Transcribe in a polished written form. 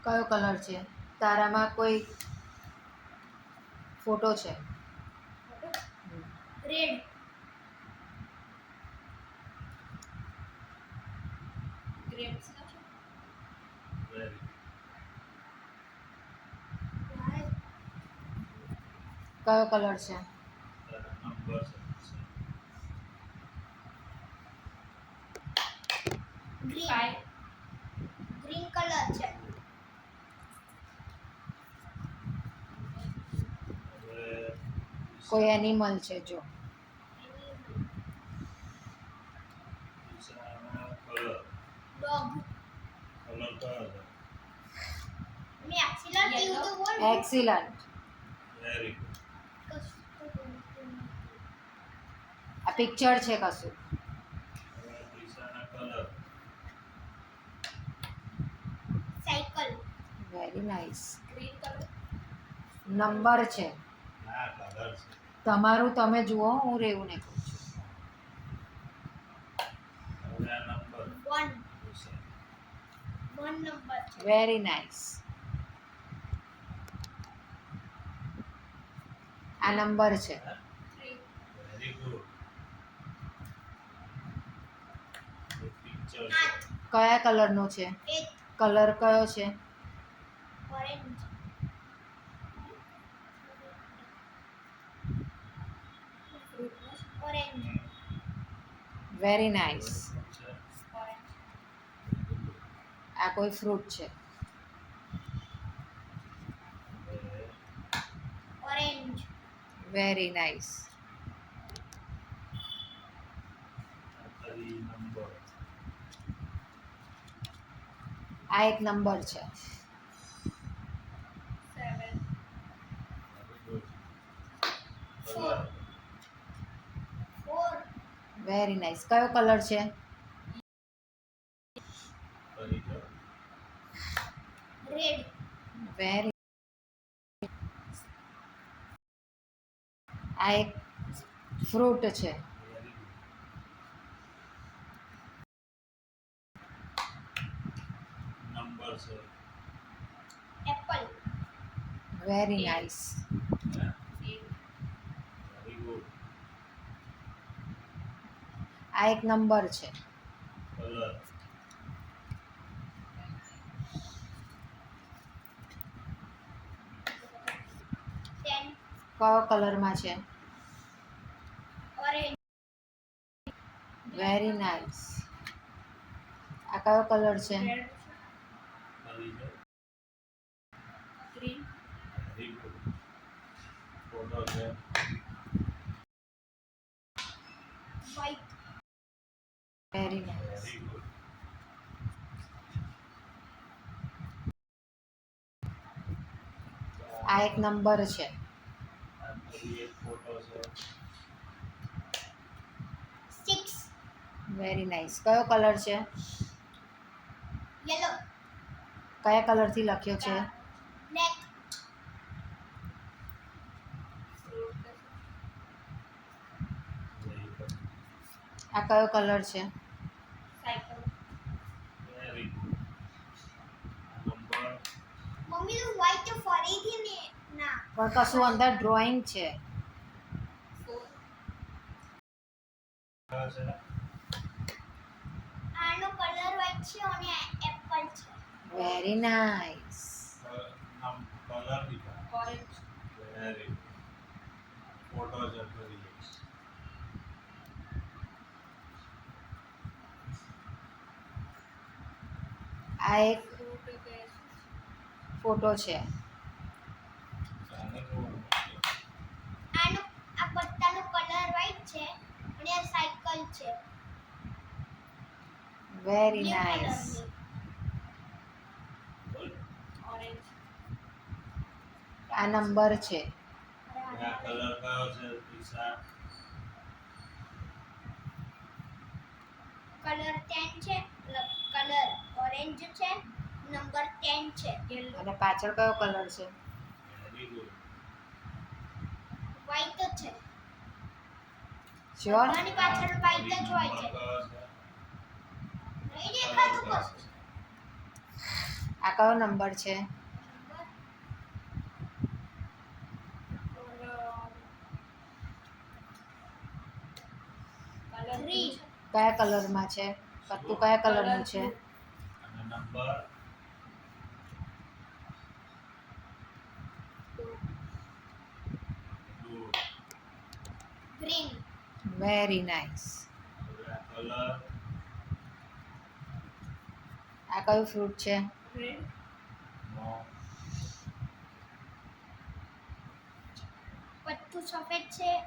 કયો કલર છે? તારામાં કોઈ ફોટો છે? રેડ. ગ્રેપ્સ છે. કયો કલર છે? ગ્રીન. ગ્રીન કલર છે. કોઈ એનિમલ છે જો. ડોગ. મેં એક્સિલન્ટ કીધું તો બોલ. એક્સિલન્ટ. આ પિક્ચર છે કશું? Cycle. Very nice. Green colour. Number છે. તમારું તમે જુઓ, હું રેવું ને કહું છું. 1. 1 નંબર છે. Very nice. આ નંબર છે. 8. કયા કલરનો છે? 8. કલર કયો છે? Orange. Orange. Very nice. Orange. આ કોઈ ફ્રૂટ છે? ઓરેન્જ. Very nice. આ એક નંબર છે. 7. 4. 4. Very nice. કયો કલર છે? રેડ. વેરી. આ એક ફ્રૂટ છે. એપલ. Very nice. આ એક નંબર છે. 10. કયો કલરમાં છે? ઓરેન્જ. Very nice. આ કયો કલર છે? Red. Green. White. Very nice. આ એક નંબર છે. 6. Very nice. કયો કલર છે? યેલો. કયા કલરથી લખ્યો છે? બ્લેક. આ કયો કલર છે? સાયકલ. મમ્મી તો વ્હાઈટ તો ફરીથી ને ના. પણ કશું અંદર ડ્રોઈંગ છે. 4. આનો કલર વ્હાઈટ છે અને એપલ છે. Very nice. ઓરેન્જ. આ એક ફોટો છે. આનો આ પત્તાનો કલર વ્હાઈટ છે અને આ સાયકલ છે. Very blue nice. કલરની. ઓરેન્જ. આ નંબર છે. કલર 10 છે. કલર ઓરેન્જ છે. નંબર 10 છે. અને પાછળ કયો કલર છે? વ્હાઈટ જ છે. શ્યોર? બધાની પાછળ વ્હાઈટ જ હોય છે. નહીં દેખાતું કશું. આ કયો નંબર છે? Three. કયા કલરમાં છે? પત્તું કયા કલરનું છે? અને number good. Green. Very nice. હવે આ કલર આ કયું ફ્રૂટ છે? Red. નો પત્તું સફેદ છે